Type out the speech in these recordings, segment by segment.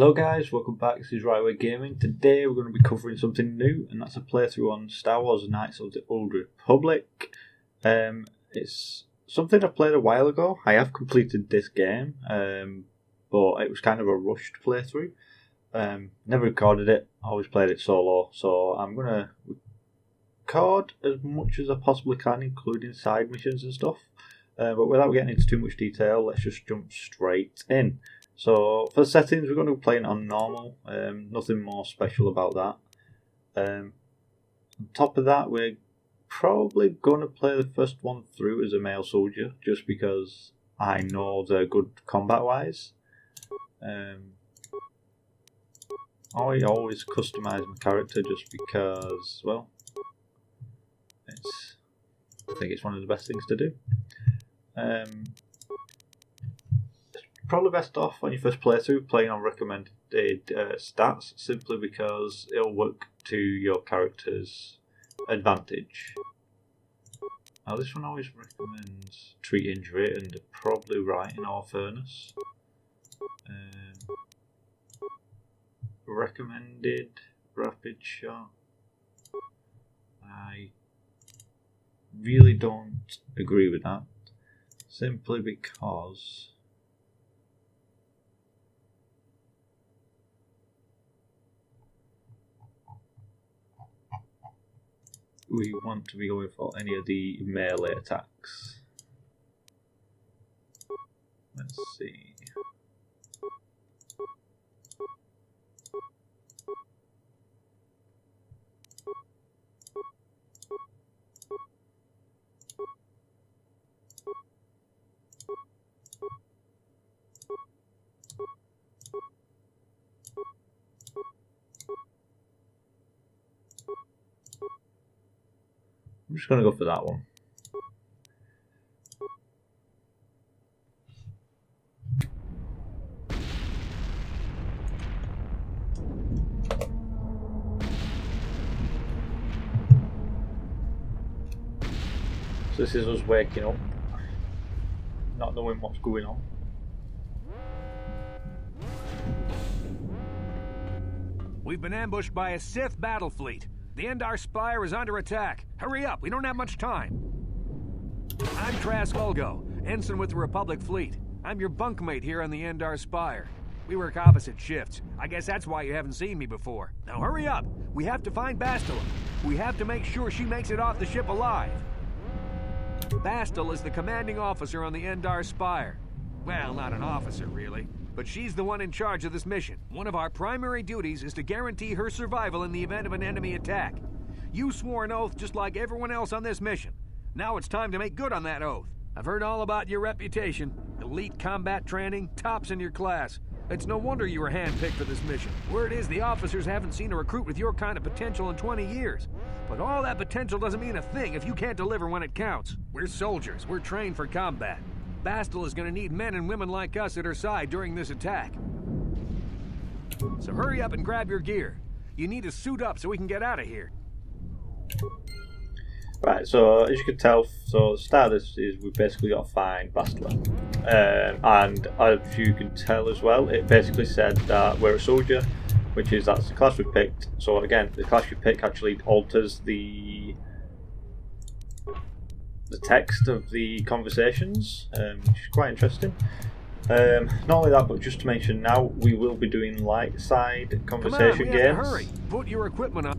Hello guys, welcome back. This is Rightway Gaming. Today we're going to be covering something new, and that's a playthrough on Star Wars Knights of the Old Republic. It's something I played a while ago. I have completed this game, but it was kind of a rushed playthrough. Never recorded it, always played it solo, so I'm going to record as much as I possibly can, including side missions and stuff. But without getting into too much detail, let's just jump straight in. So for the settings, we're going to be playing on normal, nothing more special about that. On top of that, we're probably going to play the first one through as a male soldier, just because I know they're good combat-wise. I always customise my character just because, well, I think it's one of the best things to do. Probably best off on your first playthrough playing on recommended stats, simply because it'll work to your character's advantage. Now this one always recommends treat injury, and they're probably right in all fairness. Recommended rapid shot. I really don't agree with that, simply because we want to be going for any of the melee attacks. Let's see. I'm just going to go for that one. So this is us waking up, not knowing what's going on. We've been ambushed by a Sith battle fleet. The Endar Spire is under attack. Hurry up, we don't have much time. I'm Trask Ulgo, ensign with the Republic fleet. I'm your bunkmate here on the Endar Spire. We work opposite shifts. I guess that's why you haven't seen me before. Now hurry up. We have to find Bastila. We have to make sure she makes it off the ship alive. Bastila is the commanding officer on the Endar Spire. Well, not an officer, really. But she's the one in charge of this mission. One of our primary duties is to guarantee her survival in the event of an enemy attack. You swore an oath just like everyone else on this mission. Now it's time to make good on that oath. I've heard all about your reputation. Elite combat training, tops in your class. It's no wonder you were handpicked for this mission. Word is the officers haven't seen a recruit with your kind of potential in 20 years. But all that potential doesn't mean a thing if you can't deliver when it counts. We're soldiers. We're trained for combat. Bastila is going to need men and women like us at her side during this attack. So hurry up and grab your gear. You need to suit up so we can get out of here. Right, so as you can tell, so the start of this is we've basically got to find Bastila. And as you can tell as well, it basically said that we're a soldier, that's the class we picked. So again, the class you pick actually alters the text of the conversations, which is quite interesting. Not only that, but just to mention now, we will be doing light side conversation Come on, we games. have to hurry. Put your equipment on.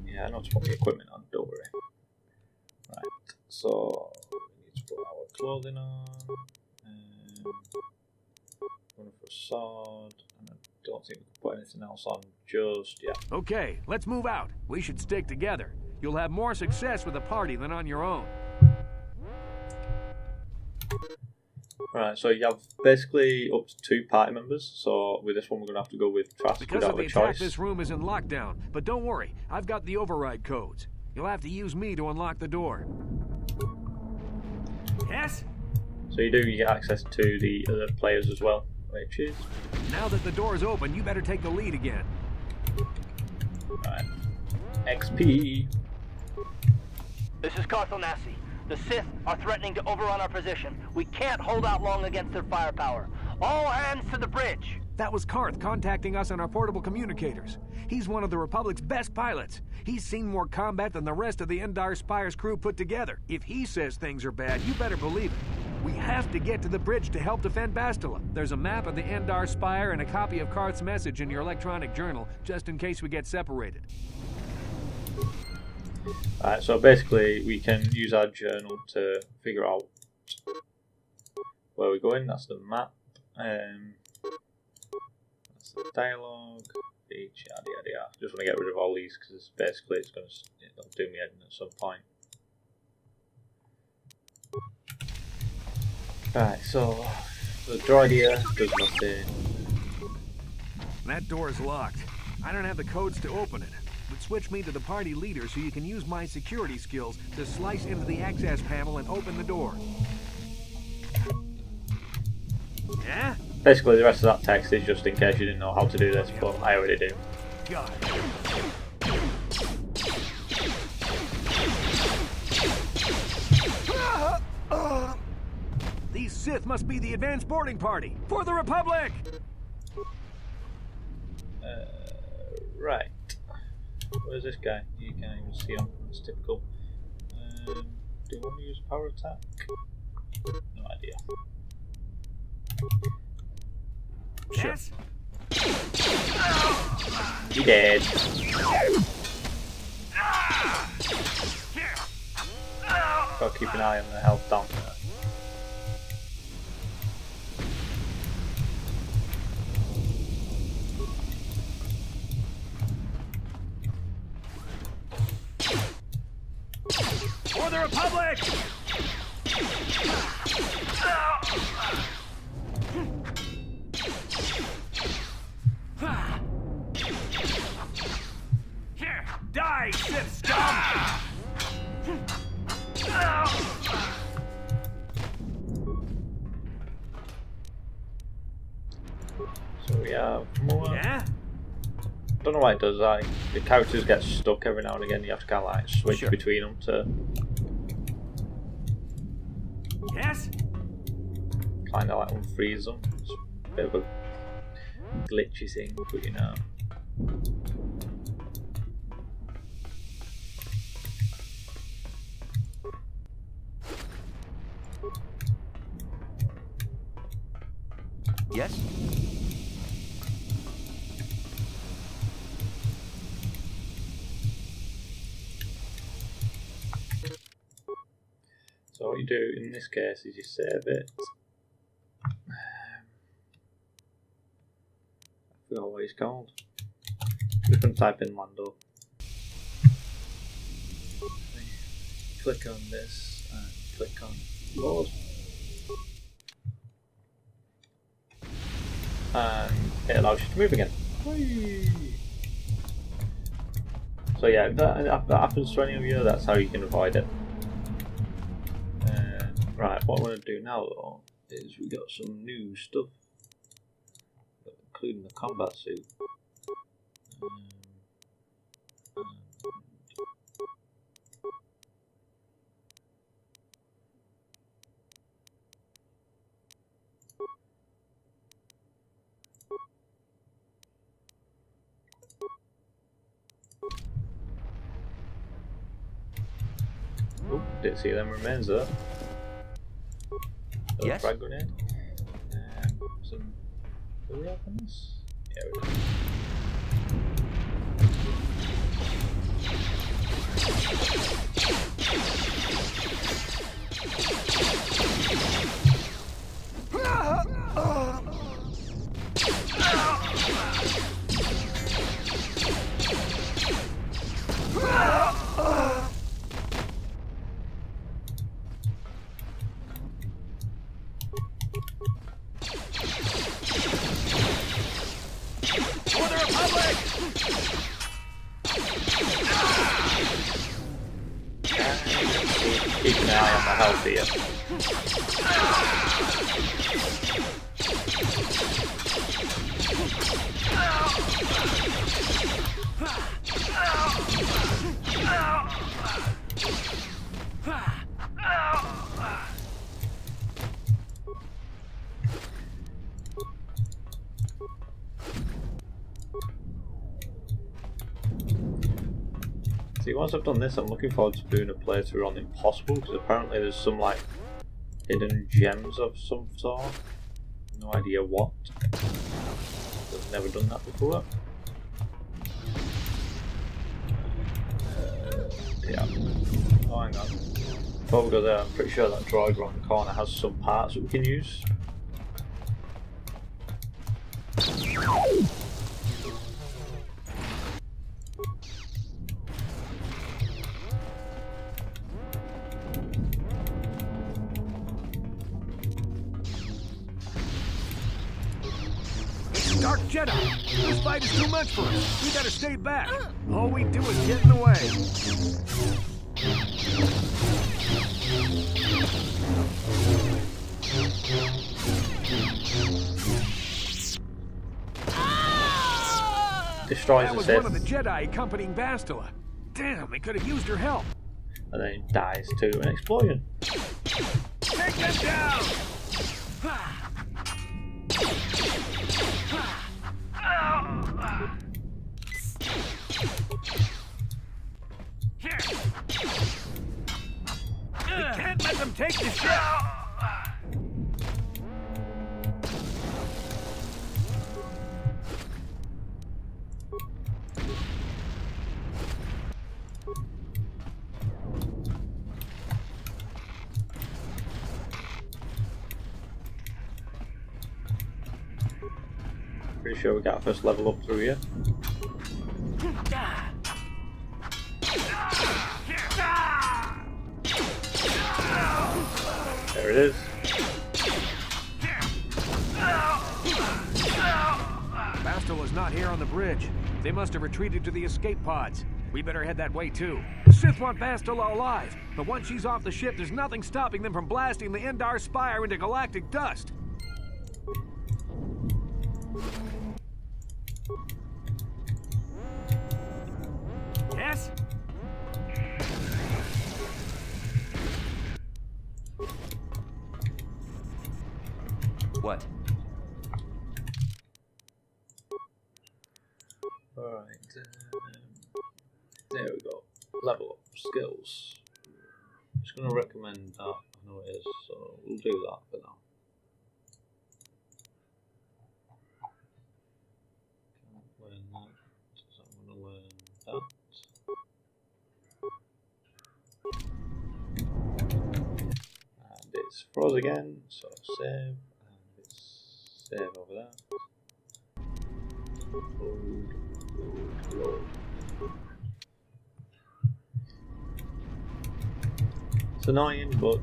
Yeah, I know to put my equipment on, don't worry. Right, so we need to put our clothing on. Going for a sword, and I don't think we can put anything else on just yet. Okay, let's move out. We should stick together. You'll have more success with a party than on your own. Right, so you have basically up to 2 party members, so with this one we're going to have to go with Trask Because without of the a attack, choice. this room is in lockdown. But don't worry, I've got the override codes. You'll have to use me to unlock the door. Yes? So you get access to the other players as well, which is... Now that the door's open, you better take the lead again. Right. XP! This is Carthel Nassi. The Sith are threatening to overrun our position. We can't hold out long against their firepower. All hands to the bridge. That was Karth contacting us on our portable communicators. He's one of the Republic's best pilots. He's seen more combat than the rest of the Endar Spire's crew put together. If he says things are bad, you better believe it. We have to get to the bridge to help defend Bastila. There's a map of the Endar Spire and a copy of Karth's message in your electronic journal, just in case we get separated. Alright, so basically we can use our journal to figure out where we're going. That's the map. That's the dialogue. Beach, yada yada yada. Just want to get rid of all these because basically it'll do me in at some point. Right, so the droid here does nothing. That door is locked. I don't have the codes to open it. But switch me to the party leader so you can use my security skills to slice into the access panel and open the door. Yeah? Basically the rest of that text is just in case you didn't know how to do this, but I already do. Got it. These Sith must be the advanced boarding party for the Republic! Right. Where's this guy? You can't even see him. It's typical. Do you want to use power attack? No idea. Yes? He dead. Gotta keep an eye on the health down there. For the Republic! Here, die, Sith scum! So we have more. Yeah? Don't know why it does that. The characters get stuck every now and again. You have to kind of like switch Sure. between them to Yes? kind of like unfreeze them. It's a bit of a glitchy thing, but you know. Yes? So what you do in this case is you save it. I forgot what it's called. You can type in Lando. Click on this and click on load. And it allows you to move again. Whee! So yeah, if that happens to any of you, that's how you can avoid it. Right, what I'm going to do now though is we got some new stuff, including the combat suit. Oh, didn't see them remains there. Yes? Frag grenade. Some. Do we open this? Yeah, we do. Keep an eye on my health here. See, once I've done this, I'm looking forward to doing a playthrough on Impossible, because apparently there's some like hidden gems of some sort. No idea what. I've never done that before. Yeah. Oh, hang on. Before we go there, I'm pretty sure that droid around the corner has some parts that we can use. Dark Jedi! This fight is too much for us. We gotta stay back. All we do is get in the way. Destroys that the was Sith. one of the Jedi accompanying Bastila. Damn, they could have used her help. And then he dies to an explosion. Take them down! We can't let them take the ship! Pretty sure we got our first level up through here. There it is. Bastila's not here on the bridge. They must have retreated to the escape pods. We better head that way too. The Sith want Bastila alive, but once she's off the ship, there's nothing stopping them from blasting the Endar Spire into galactic dust. Yes? What? Alright, there we go. Level up skills. I'm just going to recommend that. I know it is, so we'll do that for now. Can't learn that, so I'm going to learn that. And it's froze again, so save, and it's save over there. Load. It's annoying, but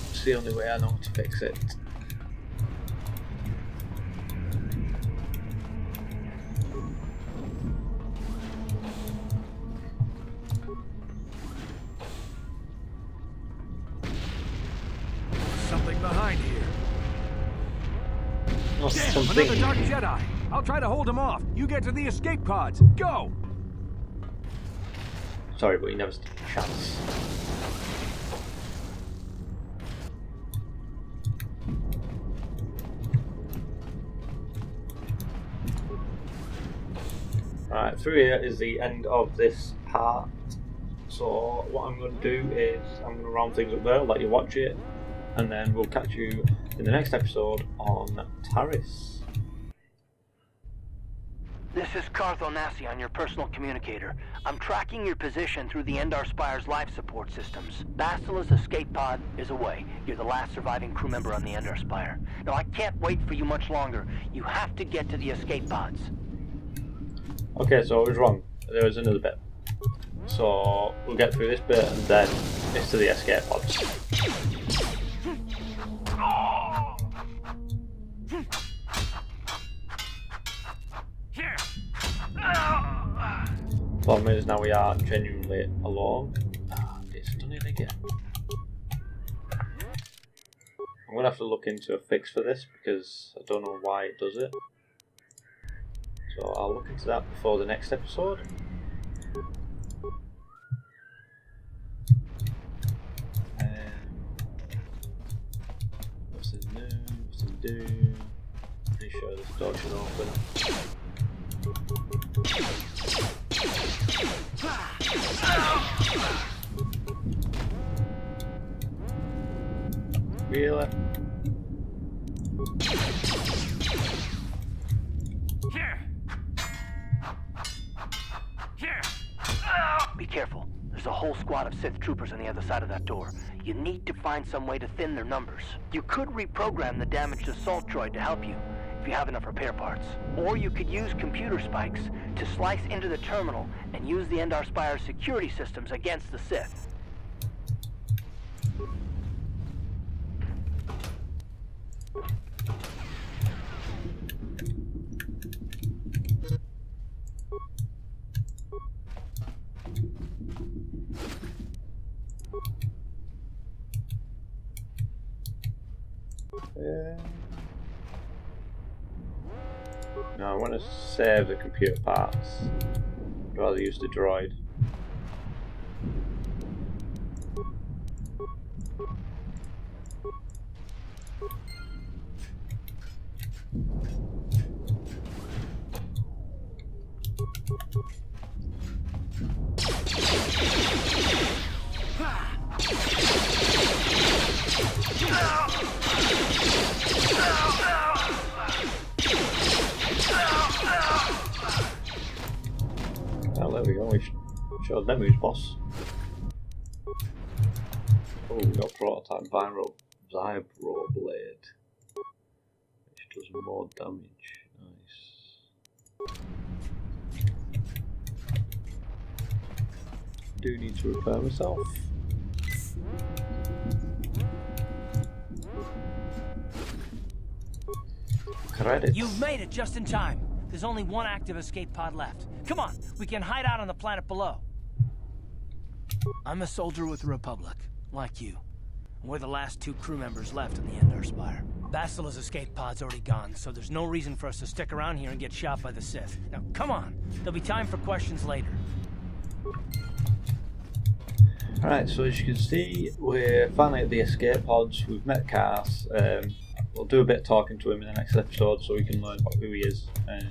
it's the only way I know to fix it. Something behind here. Oh, Damn, something. another Dark Jedi. I'll try to hold him off. You get to the escape pods. Go! Sorry, but you never stood a chance. Right, through here is the end of this part. So what I'm going to do is I'm going to round things up there, let you watch it, and then we'll catch you in the next episode on Taris. This is Kotor on your personal communicator. I'm tracking your position through the Endar Spire's life support systems. Bastila's escape pod is away. You're the last surviving crew member on the Endar Spire. Now, I can't wait for you much longer. You have to get to the escape pods. Okay, so I was wrong. There was another bit. So we'll get through this bit and then it's to the escape pods. Problem is now we are genuinely alone. It's done it again. I'm gonna have to look into a fix for this because I don't know why it does it. So I'll look into that before the next episode. What's it new? What's it do? Pretty sure this door should open. Really? Here! Here! Be careful. There's a whole squad of Sith troopers on the other side of that door. You need to find some way to thin their numbers. You could reprogram the damaged assault droid to help you, if you have enough repair parts. Or you could use computer spikes to slice into the terminal and use the Endar Spire's security systems against the Sith. No, I want to save the computer parts. I'd rather use the droid. Oh, there we go. We showed them who's boss. Oh, we got prototype Vibro blade, which does more damage. Nice. Do need to repair myself. Credits. You've made it just in time. There's only one active escape pod left. Come on, we can hide out on the planet below. I'm a soldier with the Republic, like you. We're the last 2 crew members left in the Endar Spire. Bastila's escape pod's already gone, so there's no reason for us to stick around here and get shot by the Sith. Now, come on. There'll be time for questions later. Alright, so as you can see, we're finally at the escape pods. We've met Cars. We'll do a bit of talking to him in the next episode so we can learn about who he is. And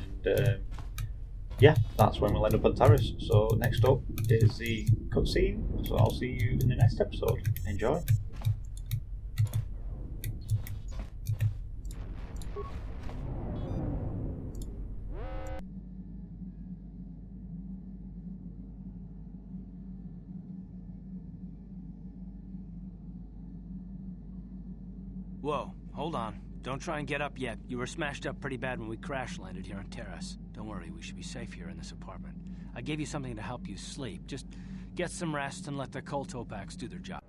yeah, that's when we'll end up on Taris. So next up is the cutscene. So I'll see you in the next episode. Enjoy. Whoa, hold on. Don't try and get up yet. You were smashed up pretty bad when we crash landed here on Taris. Don't worry, we should be safe here in this apartment. I gave you something to help you sleep. Just get some rest and let the Kotor packs do their job.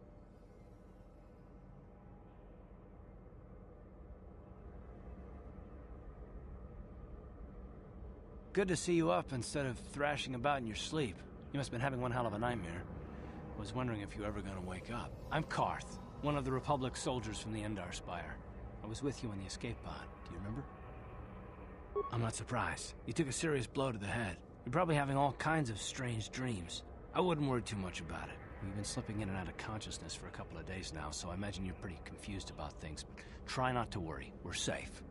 Good to see you up instead of thrashing about in your sleep. You must have been having one hell of a nightmare. I was wondering if you were ever going to wake up. I'm Karth, one of the Republic soldiers from the Endar Spire. I was with you in the escape pod. Do you remember? I'm not surprised. You took a serious blow to the head. You're probably having all kinds of strange dreams. I wouldn't worry too much about it. You've been slipping in and out of consciousness for a couple of days now, so I imagine you're pretty confused about things, but try not to worry. We're safe.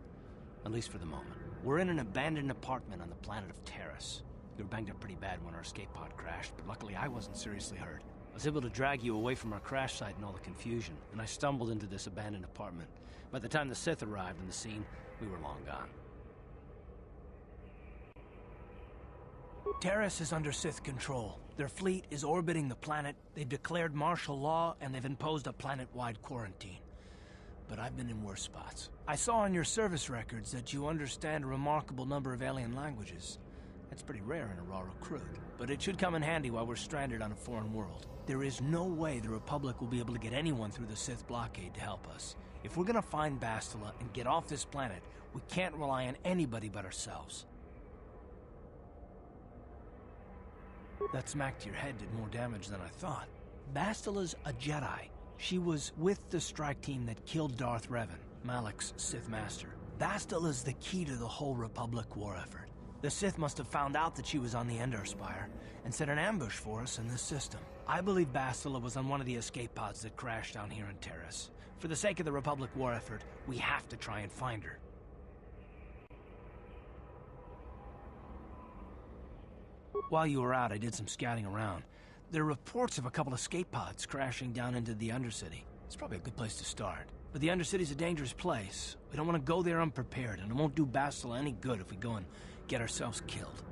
At least for the moment. We're in an abandoned apartment on the planet of Taris. You were banged up pretty bad when our escape pod crashed, but luckily I wasn't seriously hurt. I was able to drag you away from our crash site and all the confusion, and I stumbled into this abandoned apartment. By the time the Sith arrived on the scene, we were long gone. Taris is under Sith control. Their fleet is orbiting the planet, they've declared martial law, and they've imposed a planet-wide quarantine. But I've been in worse spots. I saw on your service records that you understand a remarkable number of alien languages. That's pretty rare in a raw recruit, but it should come in handy while we're stranded on a foreign world. There is no way the Republic will be able to get anyone through the Sith blockade to help us. If we're gonna find Bastila and get off this planet, we can't rely on anybody but ourselves. That smack to your head did more damage than I thought. Bastila's a Jedi. She was with the strike team that killed Darth Revan, Malak's Sith Master. Bastila's the key to the whole Republic war effort. The Sith must have found out that she was on the Endar Spire and set an ambush for us in this system. I believe Bastila was on one of the escape pods that crashed down here in Taris. For the sake of the Republic war effort, we have to try and find her. While you were out, I did some scouting around. There are reports of a couple escape pods crashing down into the Undercity. It's probably a good place to start. But the Undercity's a dangerous place. We don't want to go there unprepared, and it won't do Bastila any good if we go and get ourselves killed.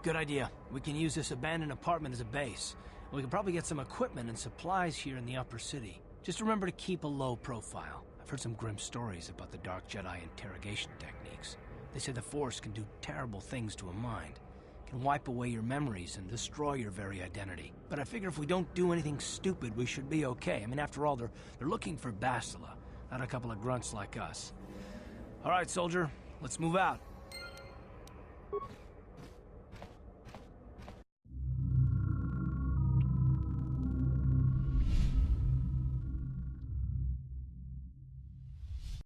Good idea. We can use this abandoned apartment as a base. We can probably get some equipment and supplies here in the upper city. Just remember to keep a low profile. I've heard some grim stories about the Dark Jedi interrogation techniques. They say the Force can do terrible things to a mind. It can wipe away your memories and destroy your very identity. But I figure if we don't do anything stupid, we should be okay. I mean, after all, they're looking for Bastila, not a couple of grunts like us. All right, soldier, let's move out.